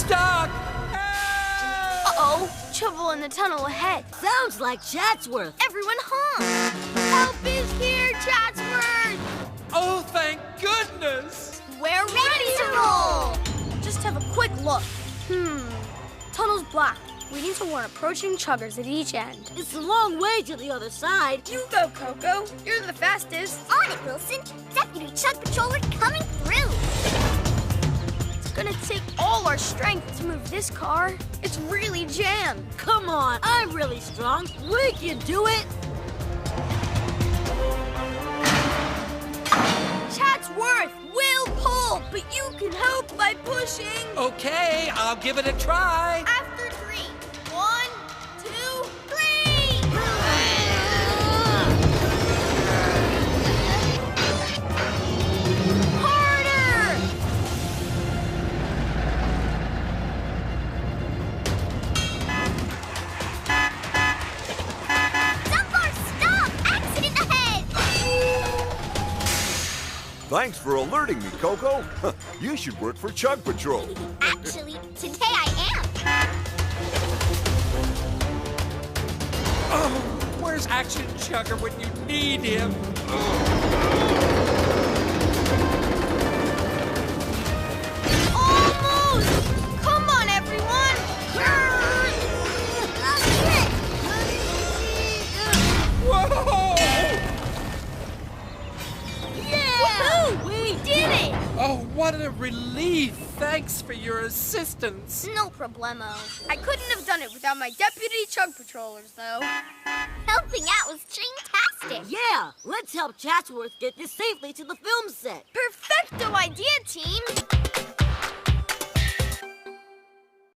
stuck! Uh-oh, trouble in the tunnel ahead. Sounds like Chatsworth. Everyone honk! Help is here, Chatsworth! Oh, thank goodness! We're ready to roll! Just have a quick look. Tunnel's blocked. We need to warn approaching chuggers at each end. It's a long way to the other side. You go, Coco. You're the fastest. On it, Wilson. Deputy Chug Patroller coming through. It's gonna take all our strength to move this car. It's really jammed. Come on, I'm really strong. We can do it. Chatsworth will pull, but you can help by pushing. Okay, I'll give it a try. After 3. 1, 2, 3. Harder! Dunbar, stop! Accident ahead! Thanks for alerting me, Coco. You should work for Chug Patrol. Actually, today I am. Oh, where's Action Chugger when you need him? Almost! Come on, everyone! Whoa! Woohoo! We did it! Oh, what a relief. Thanks for your assistance. No problemo. I couldn't have done it without my deputy chug patrollers, though. Helping out was fantastic. Yeah, let's help Chatsworth get this safely to the film set. Perfecto idea, team!